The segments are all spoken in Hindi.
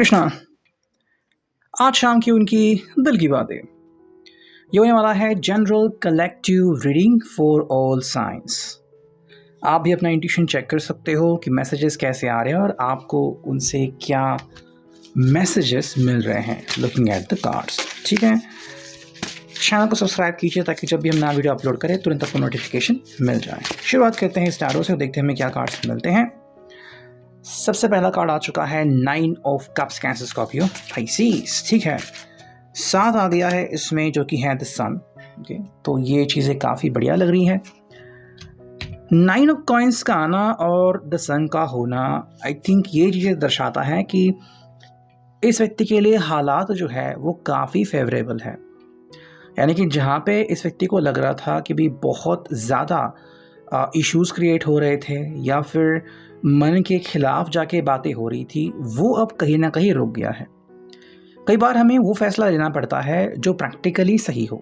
कृष्णा। आज शाम की उनकी दिल की बातें ये होने वाला है general collective reading for all science. आप भी अपना इंट्यूशन चेक कर सकते हो कि मैसेजेस कैसे आ रहे हैं और आपको उनसे क्या मैसेजेस मिल रहे हैं लुकिंग एट द कार्ड्स। ठीक है, चैनल को सब्सक्राइब कीजिए ताकि जब भी हम नया वीडियो अपलोड करें तुरंत आपको नोटिफिकेशन मिल जाए। शुरुआत करते हैं स्टारों से और देखते हैं हमें क्या कार्ड्स मिलते हैं। सबसे पहला कार्ड आ चुका है 9 of cups, cancer Scorpio Pisces. ठीक है, 7 आ गया है इसमें जो कि है द सन। ओके, तो ये चीज़ें काफ़ी बढ़िया लग रही हैं। 9 ऑफ कॉइंस का आना और द सन का होना आई थिंक ये चीज़ें दर्शाता है कि इस व्यक्ति के लिए हालात जो है वो काफ़ी फेवरेबल है। यानी कि जहाँ पे इस व्यक्ति को लग रहा था कि भी बहुत ज़्यादा इश्यूज़ क्रिएट हो रहे थे या फिर मन के खिलाफ जाके बातें हो रही थी, वो अब कहीं ना कहीं रुक गया है। कई बार हमें वो फैसला लेना पड़ता है जो प्रैक्टिकली सही हो।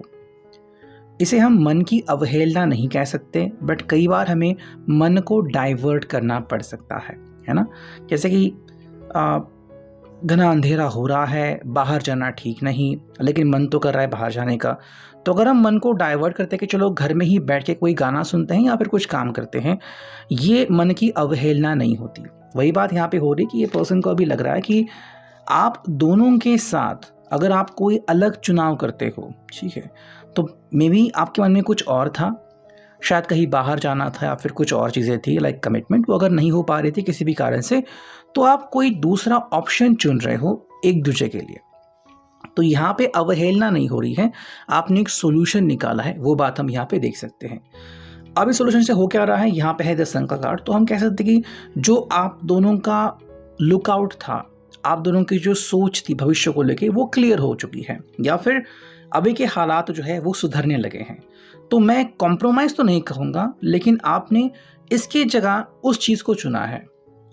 इसे हम मन की अवहेलना नहीं कह सकते, बट कई बार हमें मन को डाइवर्ट करना पड़ सकता है ना। जैसे कि घना अंधेरा हो रहा है, बाहर जाना ठीक नहीं, लेकिन मन तो कर रहा है बाहर जाने का। तो अगर हम मन को डाइवर्ट करते हैं कि चलो घर में ही बैठ के कोई गाना सुनते हैं या फिर कुछ काम करते हैं, ये मन की अवहेलना नहीं होती। वही बात यहाँ पे हो रही कि ये पर्सन को अभी लग रहा है कि आप दोनों के साथ अगर आप कोई अलग चुनाव करते हो, ठीक है, तो मे बी आपके मन में कुछ और था, शायद कहीं बाहर जाना था या फिर कुछ और चीज़ें थी लाइक कमिटमेंट, वो अगर नहीं हो पा रही थी किसी भी कारण से, तो आप कोई दूसरा ऑप्शन चुन रहे हो एक दूसरे के लिए। तो यहाँ पे अवहेलना नहीं हो रही है, आपने एक सोल्यूशन निकाला है, वो बात हम यहाँ पे देख सकते हैं। अब इस सोल्यूशन से हो क्या रहा है, यहाँ पे है 10 का कार्ड। तो हम कह सकते हैं कि जो आप दोनों का लुकआउट था, आप दोनों की जो सोच थी भविष्य को लेके, वो क्लियर हो चुकी है या फिर अभी के हालात जो है वो सुधरने लगे हैं। तो मैं कॉम्प्रोमाइज़ तो नहीं कहूँगा, लेकिन आपने इसकी जगह उस चीज़ को चुना है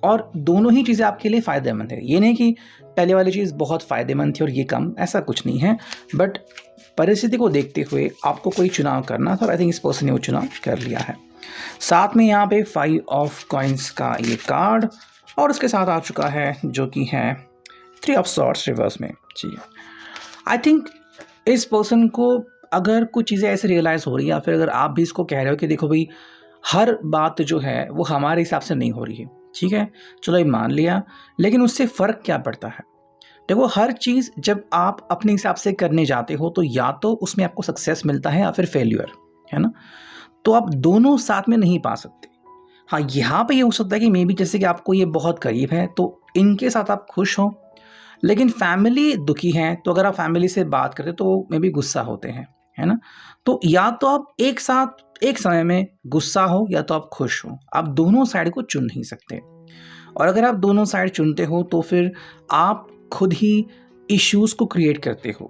और दोनों ही चीज़ें आपके लिए फ़ायदेमंद है। ये नहीं कि पहले वाली चीज़ बहुत फ़ायदेमंद थी और ये कम, ऐसा कुछ नहीं है, बट परिस्थिति को देखते हुए आपको कोई चुनाव करना था और आई थिंक इस पर्सन ने वो चुनाव कर लिया है। साथ में यहाँ पे 5 ऑफ कॉइन्स का ये कार्ड और उसके साथ आ चुका है जो कि है 3 ऑफ सॉर्ड्स रिवर्स में। जी, आई थिंक इस पर्सन को अगर कुछ चीज़ें ऐसे रियलाइज़ हो रही है या फिर अगर आप भी इसको कह रहे हो कि देखो भाई हर बात जो है वो हमारे हिसाब से नहीं हो रही है, ठीक है, चलो ये मान लिया, लेकिन उससे फ़र्क क्या पड़ता है। देखो, हर चीज़ जब आप अपने हिसाब से करने जाते हो तो या तो उसमें आपको सक्सेस मिलता है या फिर फेल्यूर, है ना। तो आप दोनों साथ में नहीं पा सकते। हाँ, यहाँ पे ये हो सकता है कि मे बी जैसे कि आपको ये बहुत करीब है तो इनके साथ आप खुश हो, लेकिन फैमिली दुखी है, तो अगर आप फैमिली से बात करते तो मे बी गुस्सा होते हैं, है ना। तो या तो आप एक साथ एक समय में गुस्सा हो या तो आप खुश हो, आप दोनों साइड को चुन नहीं सकते। और अगर आप दोनों साइड चुनते हो तो फिर आप खुद ही इश्यूज़ को क्रिएट करते हो।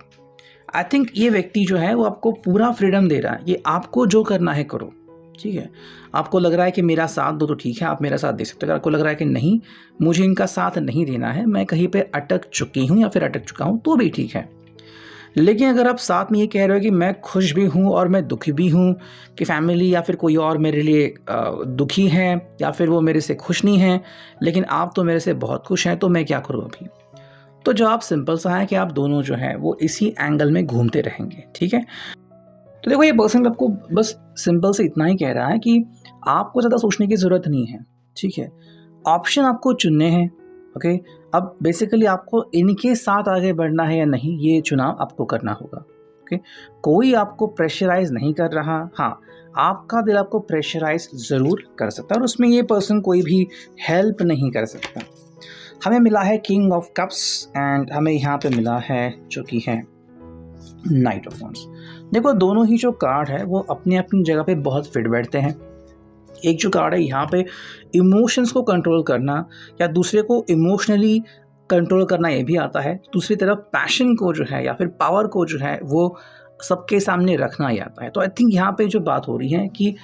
आई थिंक ये व्यक्ति जो है वो आपको पूरा फ्रीडम दे रहा है, ये आपको जो करना है करो, ठीक है। आपको लग रहा है कि मेरा साथ दो तो ठीक है, आप मेरा साथ दे सकते हो। अगर आपको लग रहा है कि नहीं, मुझे इनका साथ नहीं देना है, मैं कहीं पे अटक चुकी हूँ या फिर अटक चुका हूँ, तो भी ठीक है। लेकिन अगर आप साथ में ये कह रहे हो कि मैं खुश भी हूँ और मैं दुखी भी हूँ, कि फैमिली या फिर कोई और मेरे लिए दुखी है या फिर वो मेरे से खुश नहीं है, लेकिन आप तो मेरे से बहुत खुश हैं, तो मैं क्या करूँ अभी। तो जवाब सिंपल सा है कि आप दोनों जो हैं वो इसी एंगल में घूमते रहेंगे, ठीक है। तो देखो, ये पर्सन आपको बस सिंपल से इतना ही कह रहा है कि आपको ज़्यादा सोचने की ज़रूरत नहीं है, ठीक है। ऑप्शन आपको चुनने हैं, ओके। अब बेसिकली आपको इनके साथ आगे बढ़ना है या नहीं, ये चुनाव आपको करना होगा, ओके। कोई आपको प्रेशराइज नहीं कर रहा। हाँ, आपका दिल आपको प्रेशराइज ज़रूर कर सकता है और उसमें ये पर्सन कोई भी हेल्प नहीं कर सकता। हमें मिला है किंग ऑफ कप्स एंड हमें यहाँ पे मिला है जो कि है नाइट ऑफ वॉन्ड्स। देखो, दोनों ही जो कार्ड है वो अपनी अपनी जगह पे बहुत फिट बैठते हैं। एक जो कार्ड है यहाँ पे इमोशंस को कंट्रोल करना या दूसरे को इमोशनली कंट्रोल करना, ये भी आता है। दूसरी तरफ पैशन को जो है या फिर पावर को जो है वो सबके सामने रखना ही आता है। तो आई थिंक यहाँ पे जो बात हो रही है कि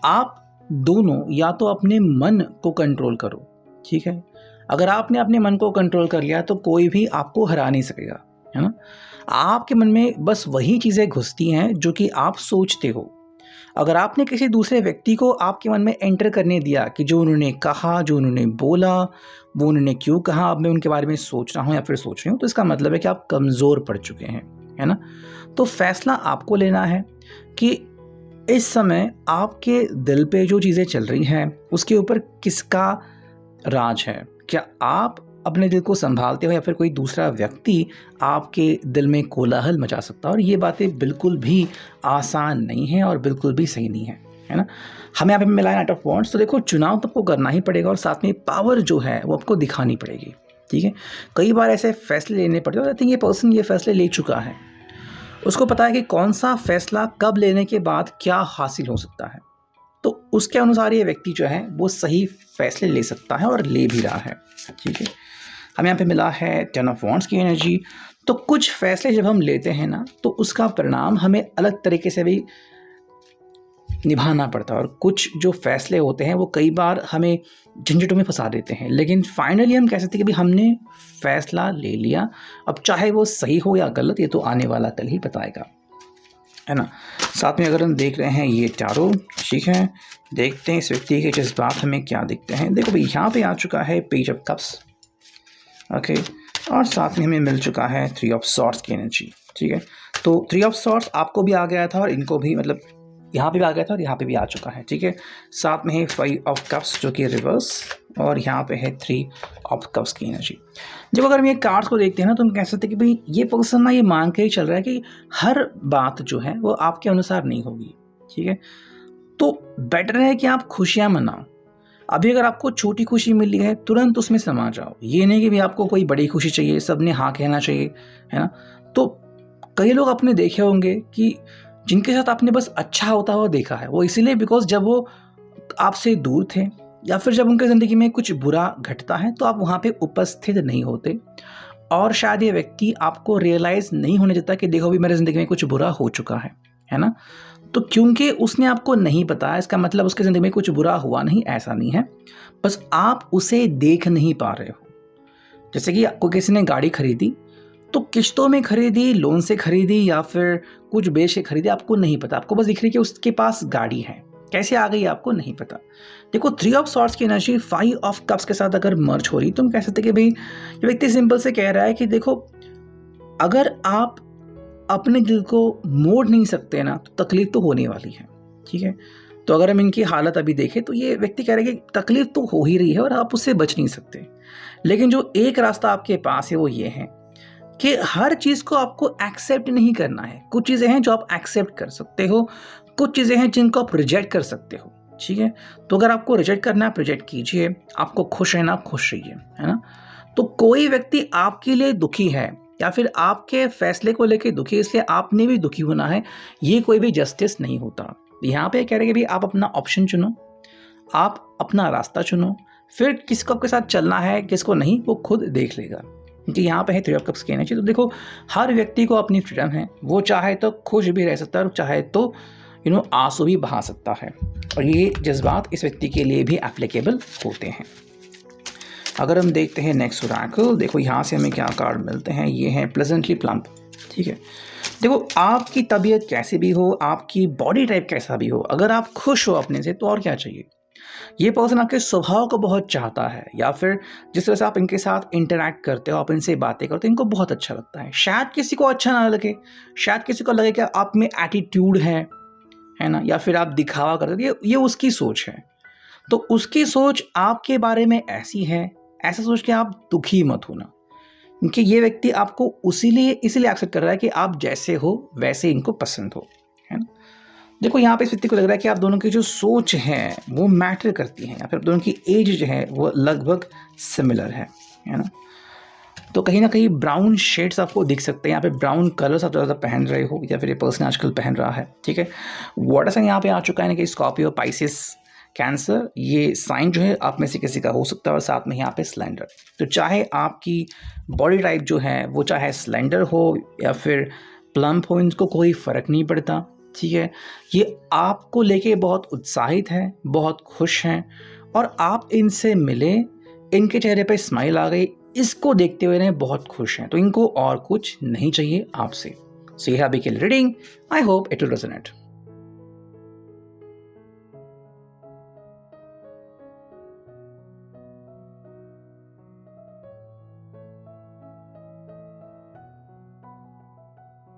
आप दोनों या तो अपने मन को कंट्रोल करो, ठीक है। अगर आपने अपने मन को कंट्रोल कर लिया तो कोई भी आपको हरा नहीं सकेगा, है ना। आपके मन में बस वही चीज़ें घुसती हैं जो कि आप सोचते हो। अगर आपने किसी दूसरे व्यक्ति को आपके मन में एंटर करने दिया कि जो उन्होंने कहा, जो उन्होंने बोला, वो उन्होंने क्यों कहा, अब मैं उनके बारे में सोच रहा हूँ या फिर सोच रही हूँ, तो इसका मतलब है कि आप कमज़ोर पड़ चुके हैं, है ना। तो फैसला आपको लेना है कि इस समय आपके दिल पे जो चीज़ें चल रही हैं उसके ऊपर किसका राज है। क्या आप अपने दिल को संभालते हो या फिर कोई दूसरा व्यक्ति आपके दिल में कोलाहल मचा सकता है। और ये बातें बिल्कुल भी आसान नहीं है और बिल्कुल भी सही नहीं है ना। हमें यहाँ पे मिला है नाइट ऑफ वॉन्ड्स। तो देखो, चुनाव तो आपको करना ही पड़ेगा और साथ में पावर जो है वो आपको दिखानी पड़ेगी, ठीक है। कई बार ऐसे फैसले लेने पड़ते हैं। आई थिंक ये पर्सन ये फैसले ले चुका है, उसको पता है कि कौन सा फैसला कब लेने के बाद क्या हासिल हो सकता है, तो उसके अनुसार ये व्यक्ति जो है वो सही फैसले ले सकता है और ले भी रहा है, ठीक है। हमें यहाँ पे मिला है 10 ऑफ वॉन्ड्स की एनर्जी। तो कुछ फैसले जब हम लेते हैं ना, तो उसका परिणाम हमें अलग तरीके से भी निभाना पड़ता है और कुछ जो फैसले होते हैं वो कई बार हमें झंझटों में फंसा देते हैं, लेकिन फाइनली हम कह सकते हैं कि भाई हमने फैसला ले लिया। अब चाहे वो सही हो या गलत, ये तो आने वाला कल ही बताएगा, है ना। साथ में अगर हम देख रहे हैं ये टैरो, ठीक है, देखते हैं इस व्यक्ति के जज्बात हमें क्या दिखते हैं। देखो भाई, यहाँ पे आ चुका है पेज ऑफ कप्स, ओके, और साथ में हमें मिल चुका है 3 ऑफ सॉर्ड्स की एनर्जी, ठीक है। तो 3 ऑफ सॉर्ड्स आपको भी आ गया था और इनको भी, मतलब यहाँ पे भी आ गया था और यहाँ पे भी आ चुका है, ठीक है। साथ में है 5 ऑफ कप्स जो कि रिवर्स, और यहाँ पे है 3 ऑफ कप्स की एनर्जी। जब अगर हम ये कार्ड्स को देखते हैं ना, तो हम कह सकते हैं कि भाई ये पर्सन ना ये मांग के ही चल रहा है कि हर बात जो है वो आपके अनुसार नहीं होगी, ठीक है। तो बेटर है कि आप खुशियाँ मनाओ। अभी अगर आपको छोटी खुशी मिली है, तुरंत उसमें समा जाओ। ये नहीं कि भी आपको कोई बड़ी खुशी चाहिए, सबने हाँ कहना चाहिए, है ना। तो कई लोग आपने देखे होंगे कि जिनके साथ आपने बस अच्छा होता हुआ देखा है, वो इसीलिए बिकॉज जब वो आपसे दूर थे या फिर जब उनके ज़िंदगी में कुछ बुरा घटता है तो आप वहाँ पे उपस्थित नहीं होते, और शायद ये व्यक्ति आपको रियलाइज़ नहीं होने देता कि देखो भी मेरे ज़िंदगी में कुछ बुरा हो चुका है ना। तो क्योंकि उसने आपको नहीं बताया, इसका मतलब उसके ज़िंदगी में कुछ बुरा हुआ नहीं, ऐसा नहीं है, बस आप उसे देख नहीं पा रहे हो। जैसे कि आपको किसी ने गाड़ी खरीदी, तो किश्तों में खरीदी, लोन से खरीदी या फिर कुछ बेच के खरीदी, आपको नहीं पता। आपको बस दिख रही है कि उसके पास गाड़ी है, कैसे आ गई आपको नहीं पता। देखो, 3 ऑफ सॉर्ड्स की एनर्जी 5 ऑफ कप्स के साथ अगर मर्ज हो रही, तो हम कह सकते हैं कि भाई ये व्यक्ति सिंपल से कह रहा है कि देखो, अगर आप अपने दिल को मोड़ नहीं सकते ना, तो तकलीफ तो होने वाली है, ठीक है। तो अगर हम इनकी हालत अभी देखें, तो ये व्यक्ति कह रहे हैं कि तकलीफ तो हो ही रही है और आप उससे बच नहीं सकते, लेकिन जो एक रास्ता आपके पास है वो ये है कि हर चीज़ को आपको एक्सेप्ट नहीं करना है। कुछ चीज़ें हैं जो आप एक्सेप्ट कर सकते हो, कुछ चीज़ें हैं जिनको आप रिजेक्ट कर सकते हो, ठीक है। तो अगर आपको रिजेक्ट करना है, रिजेक्ट कीजिए। आपको खुश रहना, खुश रहिए, है ना। तो कोई व्यक्ति आपके लिए दुखी है या फिर आपके फैसले को लेकर दुखी है, इसलिए आपने भी दुखी होना है, ये कोई भी जस्टिस नहीं होता। यहाँ पे कह रहे हैं कि भाई आप अपना ऑप्शन चुनो, आप अपना रास्ता चुनो, फिर किसको आपके साथ चलना है किसको नहीं वो खुद देख लेगा। क्योंकि यहाँ पे है 3 ऑफ कप्स की एनर्जी। तो देखो, हर व्यक्ति को अपनी फ्रीडम है, वो चाहे तो खुश भी रह सकता है और चाहे तो आंसू भी बहा सकता है, और ये जज्बात इस व्यक्ति के लिए भी एप्लीकेबल होते हैं। अगर हम देखते हैं नेक्स्ट ओरेकल, देखो यहाँ से हमें क्या कार्ड मिलते हैं। ये हैं प्लेजेंटली प्लम्प, ठीक है। देखो, आपकी तबीयत कैसी भी हो, आपकी बॉडी टाइप कैसा भी हो, अगर आप खुश हो अपने से तो और क्या चाहिए। ये पर्सन आपके स्वभाव को बहुत चाहता है, या फिर जिस तरह से आप इनके साथ इंटरैक्ट करते हो, आप इनसे बातें करते हो, इनको बहुत अच्छा लगता है। शायद किसी को अच्छा ना लगे, शायद किसी को लगे कि आप में एटीट्यूड है ना, या फिर आप दिखावा करते हो, ये उसकी सोच है। तो उसकी सोच आपके बारे में ऐसी है, ऐसा सोच के आप दुखी मत होना, क्योंकि ये व्यक्ति आपको इसीलिए एक्सेप्ट कर रहा है कि आप जैसे हो वैसे इनको पसंद हो, है ना। देखो, यहाँ पे इस व्यक्ति को लग रहा है कि आप दोनों की जो सोच है वो मैटर करती है, या फिर दोनों की एज जो है वो लगभग सिमिलर है ना। तो कहीं ना कहीं ब्राउन शेड्स आपको दिख सकते हैं, यहाँ पे ब्राउन कलर्स आप ज़्यादा पहन रहे हो या फिर ये पर्सन आजकल पहन रहा है, ठीक है। वाटर साइन यहाँ पे आ चुका है ना कि स्कॉर्पियो, पाइसेस, कैंसर, ये साइन जो है आप में से किसी का हो सकता है, और साथ में यहाँ पे स्लेंडर। तो चाहे आपकी बॉडी टाइप जो है वो चाहे स्लेंडर हो या फिर प्लम्प हो, इनको कोई फ़र्क नहीं पड़ता, ठीक है। ये आपको लेके बहुत उत्साहित है, बहुत खुश हैं, और आप इनसे मिले, इनके चेहरे पे स्माइल आ गई, इसको देखते हुए इन्हें बहुत खुश हैं। तो इनको और कुछ नहीं चाहिए आपसे। सो ये है अभी के reading. I hope it will resonate.